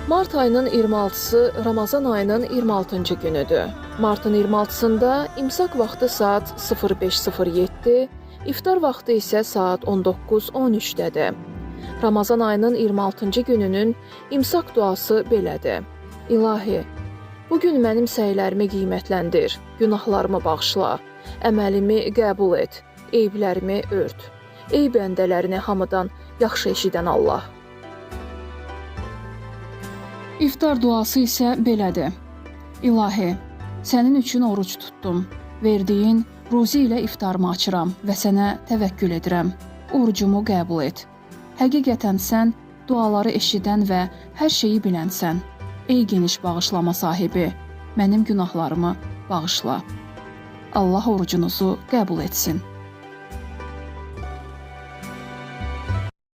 Mart ayının 26-sı Ramazan ayının 26-cı günüdür. Martın 26-sında imsak vaxtı saat 05:07, iftar vaxtı isə saat 19:13-dədir. Ramazan ayının 26-cı gününün imsak duası belədir. İlahi, bu gün mənim səylərimi qiymətləndir, günahlarımı bağışla, əməlimi qəbul et, eyblərimi ört. Ey bəndələrini hamıdan yaxşı eşidən Allah. İftar duası isə belədir. İlahi, sənin üçün oruç tutdum. Verdiyin ruzi ilə iftarımı açıram və sənə təvəkkül edirəm. Orucumu qəbul et. Həqiqətən sən duaları eşidən və hər şeyi bilənsən. Ey geniş bağışlama sahibi, mənim günahlarımı bağışla. Allah orucunuzu qəbul etsin.